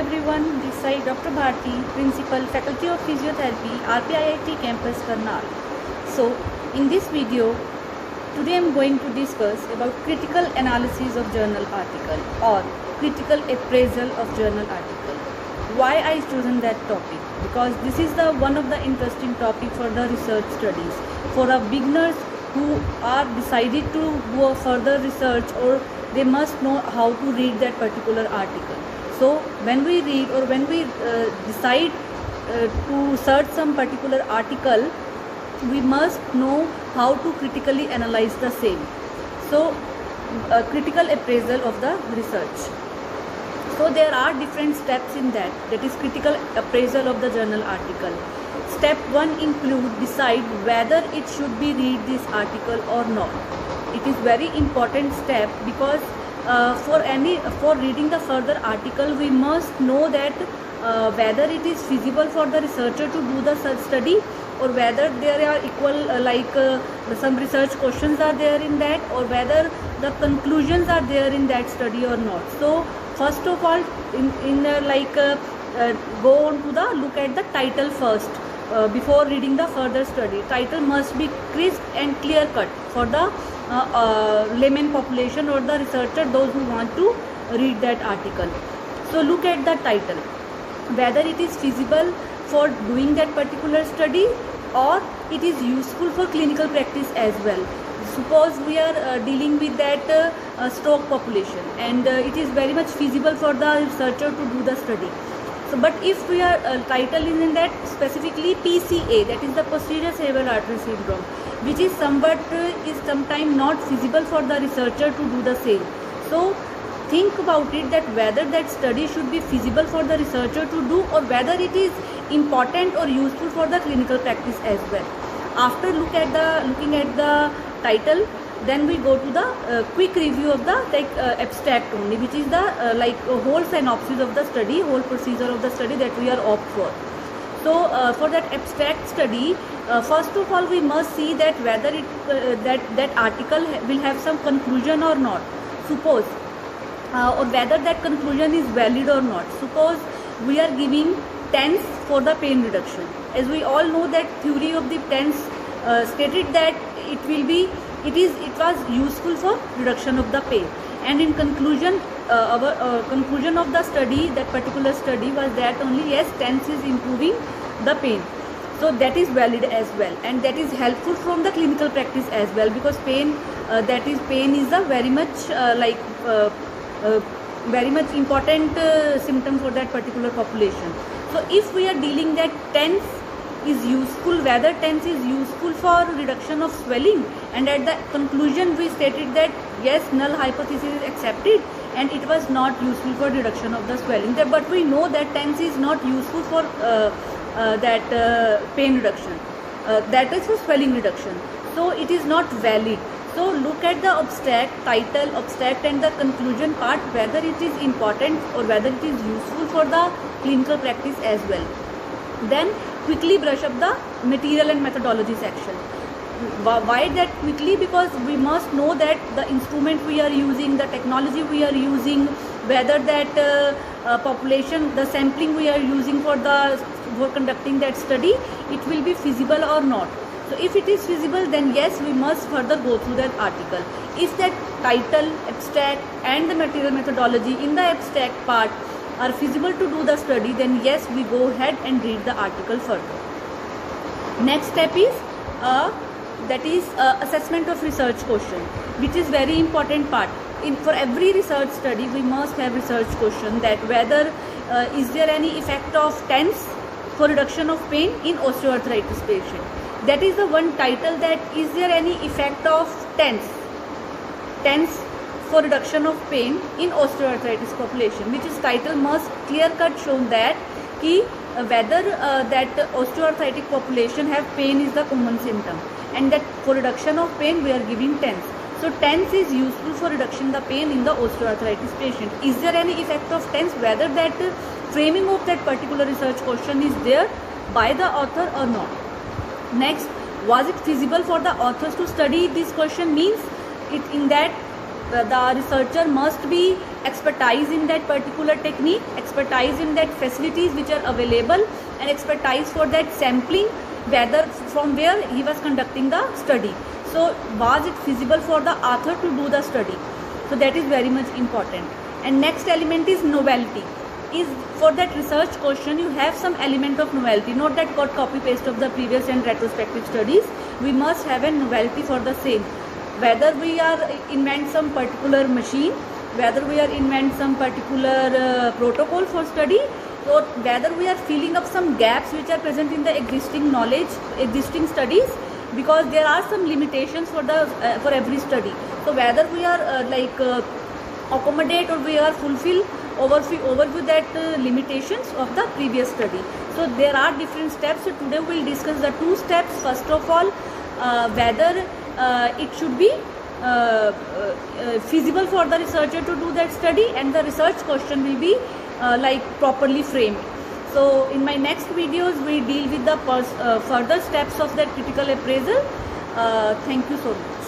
everyone, this side Dr. Bharti, Principal, Faculty of Physiotherapy, RPIIT Campus Karnal. So, in this video, today I am going to discuss about critical analysis of journal article or critical appraisal of journal article. Why I chosen that topic? Because this is the one of the interesting topic for the research studies. For our beginners who are decided to go further research, or they must know how to read that particular article. So when we read or when we decide to search some particular article, we must know how to critically analyze the same. So critical appraisal of the research. So there are different steps in that is critical appraisal of the journal article. Step 1 include decide whether it should be read this article or not. It is very important step because for reading the further article, we must know that whether it is feasible for the researcher to do the study, or whether there are equal some research questions are there in that, or whether the conclusions are there in that study or not. So first of all, go on to the look at the title first. Before reading the further study, title must be crisp and clear cut for the layman population or the researcher, those who want to read that article. So look at the title, whether it is feasible for doing that particular study or it is useful for clinical practice as well. Suppose we are dealing with that stroke population, and it is very much feasible for the researcher to do the study. So, but if we are title is in that specifically PCA, that is the posterior cerebral artery syndrome, which is sometimes not feasible for the researcher to do the same. So think about it, that whether that study should be feasible for the researcher to do, or whether it is important or useful for the clinical practice as well. After looking at the title, then we go to the quick review of the abstract only, which is the whole synopsis of the study, whole procedure of the study that we are opt for. So for that abstract study, first of all we must see that whether that article will have some conclusion or not. Suppose or whether that conclusion is valid or not. Suppose we are giving TENS for the pain reduction. As we all know, that theory of the TENS stated that it was useful for reduction of the pain, and in conclusion, our conclusion of the study, that particular study, was that only yes, TENS is improving the pain. So that is valid as well, and that is helpful from the clinical practice as well, because pain is a very much important symptom for that particular population. So if we are dealing that TENS is useful, whether TENS is useful for reduction of swelling, and at the conclusion we stated that yes, null hypothesis is accepted and it was not useful for reduction of the swelling. But we know that TENS is not useful for pain reduction, that is for swelling reduction. So it is not valid. So look at the title, abstract and the conclusion part, whether it is important or whether it is useful for the clinical practice as well. Then quickly brush up the material and methodology section. Why that quickly? Because we must know that the instrument we are using, the technology we are using, whether that population, the sampling we are using for conducting that study, it will be feasible or not. So if it is feasible, then yes, we must further go through that article. If that title, abstract and the material methodology in the abstract part are feasible to do the study, then yes, we go ahead and read the article further. Next step is assessment of research question, which is very important part. For every research study, we must have research question, that whether is there any effect of TENS for reduction of pain in osteoarthritis patient. That is the one title, that is there any effect of TENS for reduction of pain in osteoarthritis population, which is title must clear cut shown that whether that osteoarthritic population have pain is the common symptom, and that for reduction of pain we are giving TENS. So TENS is useful for reduction the pain in the osteoarthritis patient. Is there any effect of TENS, whether that framing of that particular research question is there by the author or not. Next, was it feasible for the authors to study this question? Means it in that the researcher must be expertise in that particular technique, expertise in that facilities which are available, and expertise for that sampling, whether from where he was conducting the study. So was it feasible for the author to do the study? So that is very much important. And next element is novelty. Is for that research question you have some element of novelty, not that copy paste of the previous and retrospective studies. We must have a novelty for the same. Whether we are invent some particular machine, whether we are invent some particular protocol for study, or whether we are filling up some gaps which are present in the existing knowledge, existing studies, because there are some limitations for the for every study. So whether we are accommodate or we are fulfill overview that limitations of the previous study. So there are different steps. So today we will discuss the two steps. First of all, whether it should be feasible for the researcher to do that study, and the research question will be properly framed. So in my next videos we deal with the further steps of that critical appraisal. Thank you so much.